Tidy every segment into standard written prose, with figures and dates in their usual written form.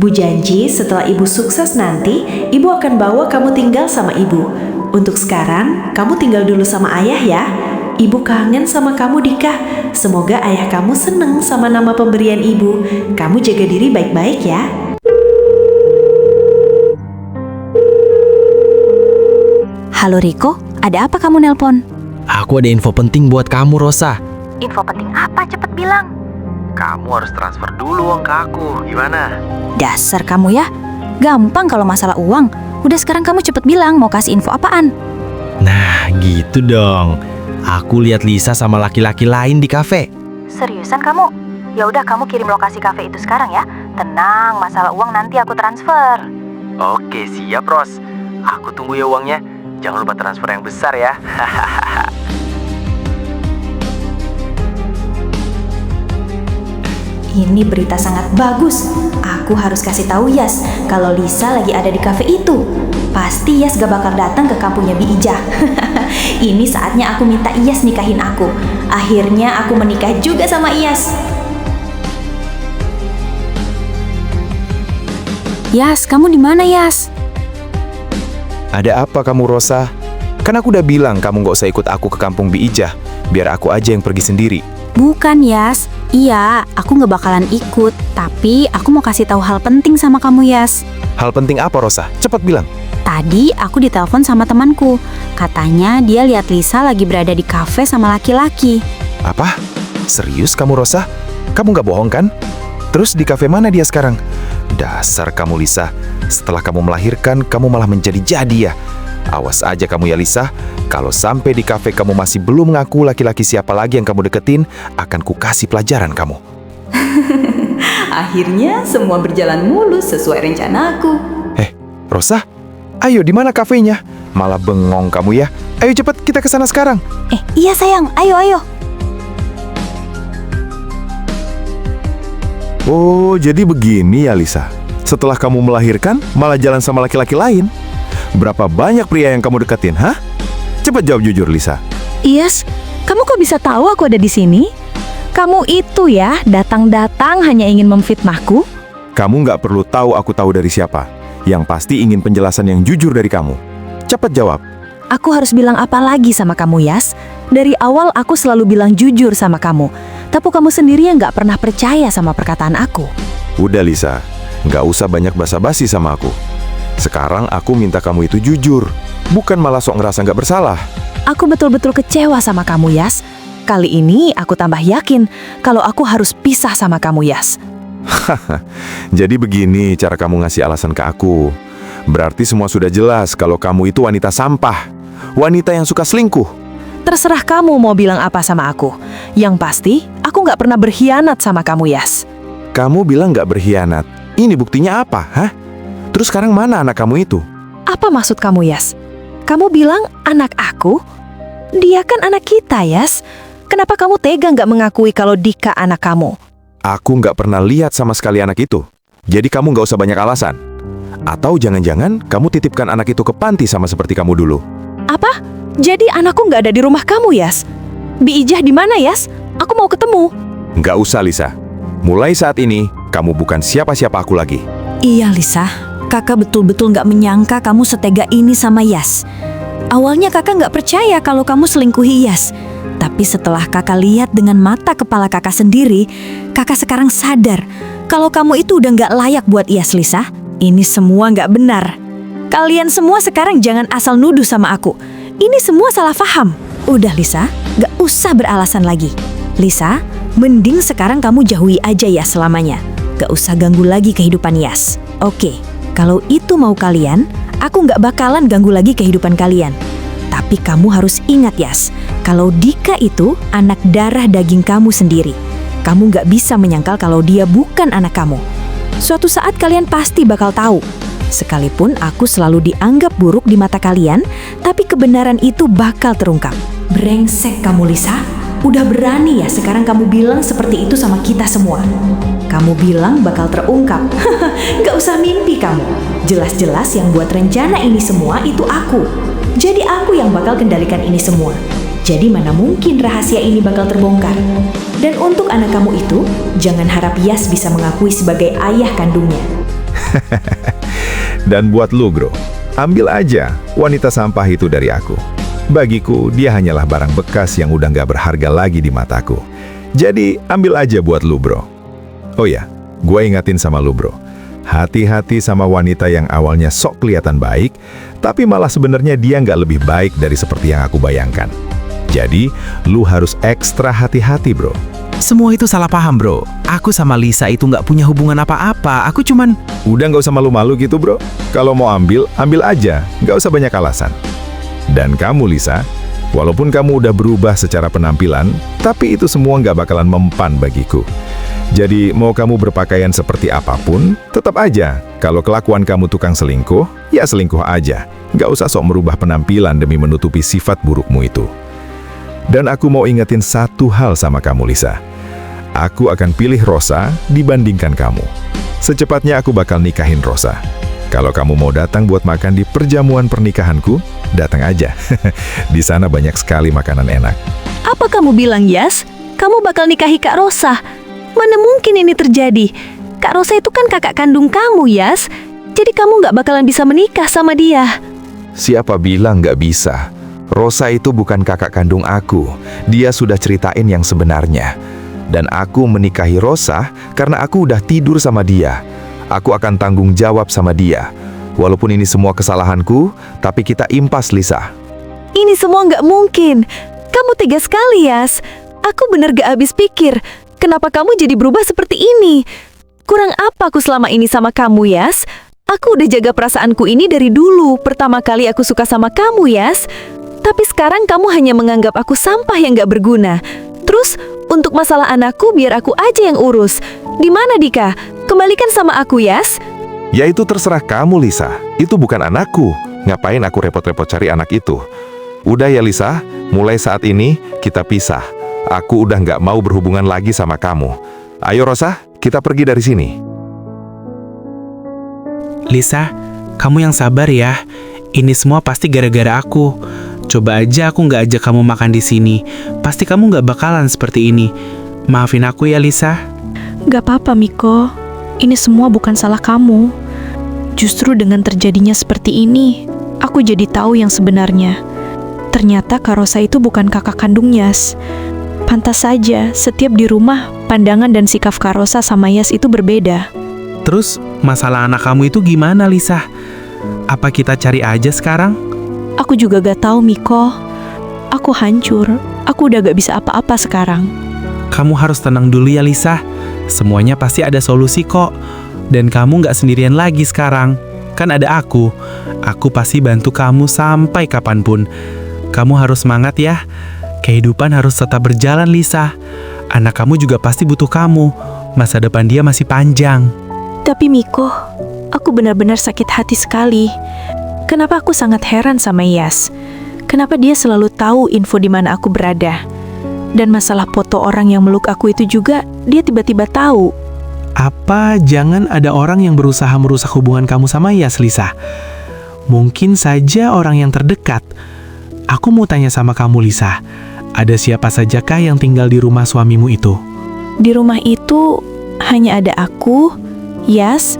Bu janji setelah ibu sukses nanti, ibu akan bawa kamu tinggal sama ibu. Untuk sekarang, kamu tinggal dulu sama ayah ya. Ibu kangen sama kamu, Dika. Semoga ayah kamu seneng sama nama pemberian ibu. Kamu jaga diri baik-baik ya. Halo Riko, ada apa kamu nelpon? Aku ada info penting buat kamu, Rosa. Info penting apa? Cepet bilang. Kamu harus transfer dulu uang ke aku, gimana? Dasar kamu ya, gampang kalau masalah uang. Udah sekarang kamu cepet bilang mau kasih info apaan. Nah, gitu dong. Aku lihat Lisa sama laki-laki lain di kafe. Seriusan kamu? Ya udah kamu kirim lokasi kafe itu sekarang ya. Tenang, masalah uang nanti aku transfer. Oke, siap, Ros. Aku tunggu ya uangnya. Jangan lupa transfer yang besar ya. Ini berita sangat bagus. Aku harus kasih tahu Yas kalau Lisa lagi ada di kafe itu. Pasti Yas gak bakal datang ke kampungnya Bi Ijah. Ini saatnya aku minta Yas nikahin aku. Akhirnya aku menikah juga sama Yas. Yas, kamu di mana Yas? Ada apa kamu, Rosa? Kan aku udah bilang kamu gak usah ikut aku ke kampung Bi Ijah. Biar aku aja yang pergi sendiri. Bukan Yas. Iya, aku gak bakalan ikut. Tapi aku mau kasih tahu hal penting sama kamu Yas. Hal penting apa, Rosa? Cepat bilang. Tadi aku ditelepon sama temanku. Katanya dia lihat Lisa lagi berada di kafe sama laki-laki. Apa? Serius kamu, Rosa? Kamu gak bohong kan? Terus di kafe mana dia sekarang? Dasar kamu, Lisa. Setelah kamu melahirkan, kamu malah menjadi-jadi ya. Awas aja kamu ya, Lisa. Kalau sampai di kafe kamu masih belum mengaku laki-laki siapa lagi yang kamu deketin, akan kukasih pelajaran kamu. Akhirnya semua berjalan mulus sesuai rencanaku. Rosa? Ayo, di mana kafenya? Malah bengong kamu ya. Ayo cepet, kita ke sana sekarang. Iya sayang, ayo. Oh, jadi begini ya, Lisa. Setelah kamu melahirkan, malah jalan sama laki-laki lain. Berapa banyak pria yang kamu deketin, hah? Cepat jawab jujur, Lisa. Yes, kamu kok bisa tahu aku ada di sini? Kamu itu ya, datang-datang hanya ingin memfitnahku? Kamu nggak perlu tahu aku tahu dari siapa. Yang pasti ingin penjelasan yang jujur dari kamu. Cepat jawab. Aku harus bilang apa lagi sama kamu, Yas? Dari awal aku selalu bilang jujur sama kamu. Tapi kamu sendiri yang nggak pernah percaya sama perkataan aku. Udah, Lisa. Nggak usah banyak basa-basi sama aku. Sekarang aku minta kamu itu jujur. Bukan malah sok ngerasa nggak bersalah. Aku betul-betul kecewa sama kamu, Yas. Kali ini aku tambah yakin kalau aku harus pisah sama kamu, Yas. Jadi begini cara kamu ngasih alasan ke aku. Berarti semua sudah jelas kalau kamu itu wanita sampah. Wanita yang suka selingkuh. Terserah kamu mau bilang apa sama aku. Yang pasti, aku nggak pernah berkhianat sama kamu, Yas. Kamu bilang nggak berkhianat. Ini buktinya apa, hah? Terus sekarang mana anak kamu itu? Apa maksud kamu, Yas? Kamu bilang anak aku? Dia kan anak kita, Yas. Kenapa kamu tega nggak mengakui kalau Dika anak kamu? Aku nggak pernah lihat sama sekali anak itu. Jadi kamu nggak usah banyak alasan. Atau jangan-jangan kamu titipkan anak itu ke panti sama seperti kamu dulu. Apa? Jadi anakku nggak ada di rumah kamu, Yas? Bi Ijah di mana, Yas? Aku mau ketemu. Nggak usah, Lisa. Mulai saat ini, kamu bukan siapa-siapa aku lagi. Iya Lisa, kakak betul-betul gak menyangka kamu setega ini sama Yas. Awalnya kakak gak percaya kalau kamu selingkuhi Yas. Tapi setelah kakak lihat dengan mata kepala kakak sendiri, kakak sekarang sadar kalau kamu itu udah gak layak buat Yas, Lisa. Ini semua gak benar. Kalian semua sekarang jangan asal nuduh sama aku. Ini semua salah paham. Udah Lisa, gak usah beralasan lagi. Lisa, mending sekarang kamu jauhi aja Yas selamanya. Gak usah ganggu lagi kehidupan Yas. Oke, kalau itu mau kalian, aku gak bakalan ganggu lagi kehidupan kalian. Tapi kamu harus ingat Yas, kalau Dika itu anak darah daging kamu sendiri. Kamu gak bisa menyangkal kalau dia bukan anak kamu. Suatu saat kalian pasti bakal tahu. Sekalipun aku selalu dianggap buruk di mata kalian, tapi kebenaran itu bakal terungkap. Brengsek kamu, Lisa. Udah berani ya sekarang kamu bilang seperti itu sama kita semua. Kamu bilang bakal terungkap. Gak usah mimpi kamu. Jelas-jelas yang buat rencana ini semua itu aku. Jadi aku yang bakal kendalikan ini semua. Jadi mana mungkin rahasia ini bakal terbongkar. Dan untuk anak kamu itu, jangan harap Yas bisa mengakui sebagai ayah kandungnya. Dan buat lu, Bro, ambil aja wanita sampah itu dari aku. Bagiku, dia hanyalah barang bekas yang udah nggak berharga lagi di mataku. Jadi, ambil aja buat lu, Bro. Oh ya, gue ingatin sama lu, Bro. Hati-hati sama wanita yang awalnya sok kelihatan baik, tapi malah sebenarnya dia nggak lebih baik dari seperti yang aku bayangkan. Jadi, lu harus ekstra hati-hati, Bro. Semua itu salah paham, Bro. Aku sama Lisa itu nggak punya hubungan apa-apa. Aku cuman... Udah nggak usah malu-malu gitu, Bro. Kalau mau ambil, ambil aja. Nggak usah banyak alasan. Dan kamu, Lisa, walaupun kamu udah berubah secara penampilan, tapi itu semua nggak bakalan mempan bagiku. Jadi, mau kamu berpakaian seperti apapun, tetap aja. Kalau kelakuan kamu tukang selingkuh, ya selingkuh aja. Nggak usah sok merubah penampilan demi menutupi sifat burukmu itu. Dan aku mau ingetin satu hal sama kamu, Lisa. Aku akan pilih Rosa dibandingkan kamu. Secepatnya aku bakal nikahin Rosa. Kalau kamu mau datang buat makan di perjamuan pernikahanku, datang aja. Di sana banyak sekali makanan enak. Apa kamu bilang, Yas? Kamu bakal nikahi Kak Rosa? Mana mungkin ini terjadi? Kak Rosa itu kan kakak kandung kamu, Yas. Jadi kamu nggak bakalan bisa menikah sama dia. Siapa bilang nggak bisa? Rosa itu bukan kakak kandung aku. Dia sudah ceritain yang sebenarnya. Dan aku menikahi Rosa karena aku udah tidur sama dia. Aku akan tanggung jawab sama dia. Walaupun ini semua kesalahanku, tapi kita impas, Lisa. Ini semua nggak mungkin. Kamu tega sekali, Yas. Aku bener gak habis pikir. Kenapa kamu jadi berubah seperti ini? Kurang apa aku selama ini sama kamu, Yas? Aku udah jaga perasaanku ini dari dulu. Pertama kali aku suka sama kamu, Yas. Tapi sekarang kamu hanya menganggap aku sampah yang gak berguna. Terus, untuk masalah anakku biar aku aja yang urus. Di mana Dika? Kembalikan sama aku, Yas. Ya itu terserah kamu, Lisa. Itu bukan anakku. Ngapain aku repot-repot cari anak itu? Udah ya, Lisa. Mulai saat ini, kita pisah. Aku udah nggak mau berhubungan lagi sama kamu. Ayo, Rosa, kita pergi dari sini. Lisa, kamu yang sabar ya. Ini semua pasti gara-gara aku. Coba aja aku nggak ajak kamu makan di sini. Pasti kamu nggak bakalan seperti ini. Maafin aku ya, Lisa. Gak apa-apa, Miko. Ini semua bukan salah kamu. Justru dengan terjadinya seperti ini, aku jadi tahu yang sebenarnya. Ternyata Kak Rosa itu bukan kakak kandung Yas. Pantas saja, setiap di rumah, pandangan dan sikap Kak Rosa sama Yas itu berbeda. Terus, masalah anak kamu itu gimana, Lisa? Apa kita cari aja sekarang? Aku juga gak tahu, Miko. Aku hancur. Aku udah gak bisa apa-apa sekarang. Kamu harus tenang dulu ya, Lisa. Semuanya pasti ada solusi kok. Dan kamu gak sendirian lagi sekarang. Kan ada aku. Aku pasti bantu kamu sampai kapanpun. Kamu harus semangat ya. Kehidupan harus tetap berjalan, Lisa. Anak kamu juga pasti butuh kamu. Masa depan dia masih panjang. Tapi Miko, aku benar-benar sakit hati sekali. Kenapa aku sangat heran sama Yas? Kenapa dia selalu tahu info di mana aku berada? Dan masalah foto orang yang meluk aku itu juga, dia tiba-tiba tahu. Apa jangan ada orang yang berusaha merusak hubungan kamu sama Yas, Lisa? Mungkin saja orang yang terdekat. Aku mau tanya sama kamu, Lisa. Ada siapa sajakah yang tinggal di rumah suamimu itu? Di rumah itu hanya ada aku, Yas,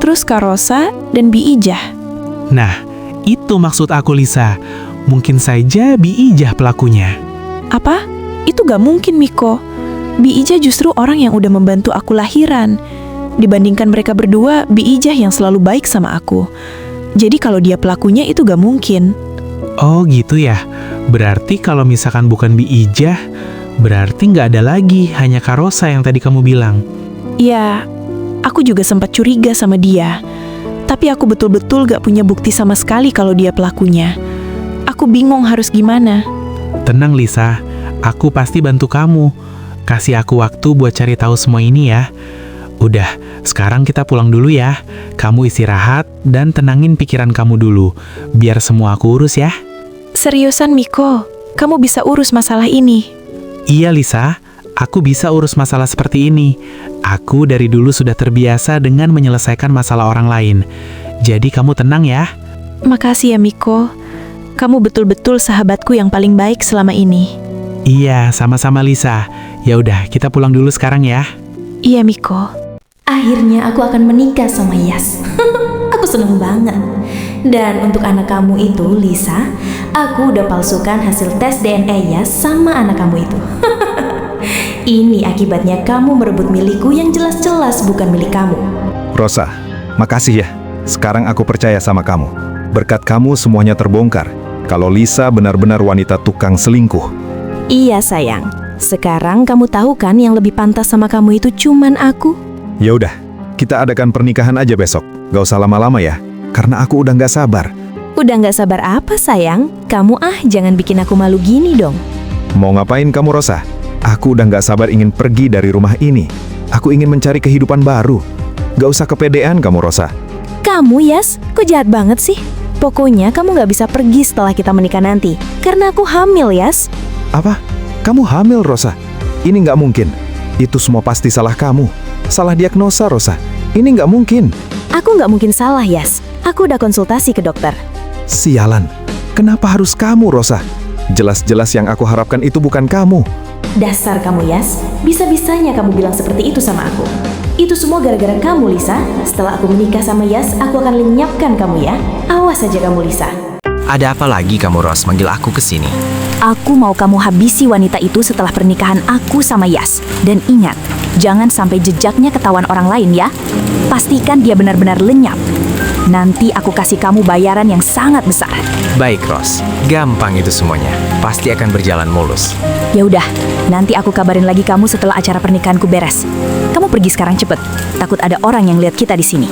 terus Kak Rosa, dan Bi Ijah. Nah, itu maksud aku, Lisa. Mungkin saja Bi Ijah pelakunya. Apa? Itu gak mungkin, Miko. Bi Ijah justru orang yang udah membantu aku lahiran. Dibandingkan mereka berdua, Bi Ijah yang selalu baik sama aku. Jadi kalau dia pelakunya itu gak mungkin. Oh gitu ya. Berarti kalau misalkan bukan Bi Ijah, berarti nggak ada lagi, hanya Kak Rosa yang tadi kamu bilang. Ya, aku juga sempat curiga sama dia. Tapi aku betul-betul gak punya bukti sama sekali kalau dia pelakunya. Aku bingung harus gimana. Tenang, Lisa. Aku pasti bantu kamu. Kasih aku waktu buat cari tahu semua ini ya. Udah, sekarang kita pulang dulu ya. Kamu istirahat dan tenangin pikiran kamu dulu. Biar semua aku urus ya. Seriusan, Miko? Kamu bisa urus masalah ini? Iya, Lisa. Aku bisa urus masalah seperti ini. Aku dari dulu sudah terbiasa dengan menyelesaikan masalah orang lain. Jadi kamu tenang ya. Makasih ya, Miko. Kamu betul-betul sahabatku yang paling baik selama ini. Iya, sama-sama, Lisa. Ya udah, kita pulang dulu sekarang ya. Iya, Miko. Akhirnya Akhirnya aku akan menikah sama Yas. Aku seneng banget. Dan untuk anak kamu itu, Lisa, aku udah palsukan hasil tes DNA Yas sama anak kamu itu. Ini akibatnya kamu merebut milikku yang jelas-jelas bukan milik kamu. Rosa, makasih ya. Sekarang aku percaya sama kamu. Berkat kamu semuanya terbongkar. Kalau Lisa benar-benar wanita tukang selingkuh. Iya sayang, sekarang kamu tahu kan yang lebih pantas sama kamu itu cuman aku? Ya udah, kita adakan pernikahan aja besok. Gak usah lama-lama ya, karena aku udah gak sabar. Udah gak sabar apa sayang? Kamu jangan bikin aku malu gini dong. Mau ngapain kamu Rosa? Aku udah gak sabar ingin pergi dari rumah ini. Aku ingin mencari kehidupan baru. Gak usah kepedean kamu Rosa. Kamu Yas, kok jahat banget sih? Pokoknya kamu gak bisa pergi setelah kita menikah nanti. Karena aku hamil Yas. Apa? Kamu hamil Rosa? Ini gak mungkin. Itu semua pasti salah kamu. Salah diagnosa Rosa. Ini gak mungkin. Aku gak mungkin salah Yas. Aku udah konsultasi ke dokter. Sialan. Kenapa harus kamu Rosa? Jelas-jelas yang aku harapkan itu bukan kamu. Dasar kamu Yas, bisa-bisanya kamu bilang seperti itu sama aku. Itu semua gara-gara kamu Lisa. Setelah aku menikah sama Yas, aku akan lenyapkan kamu ya. Awas saja kamu Lisa. Ada apa lagi kamu Ros manggil aku ke sini? Aku mau kamu habisi wanita itu setelah pernikahan aku sama Yas. Dan ingat, jangan sampai jejaknya ketahuan orang lain ya. Pastikan dia benar-benar lenyap. Nanti aku kasih kamu bayaran yang sangat besar. Baik Ros, gampang itu semuanya. Pasti akan berjalan mulus. Ya udah, nanti aku kabarin lagi kamu setelah acara pernikahanku beres. Kamu pergi sekarang cepet. Takut ada orang yang lihat kita di sini.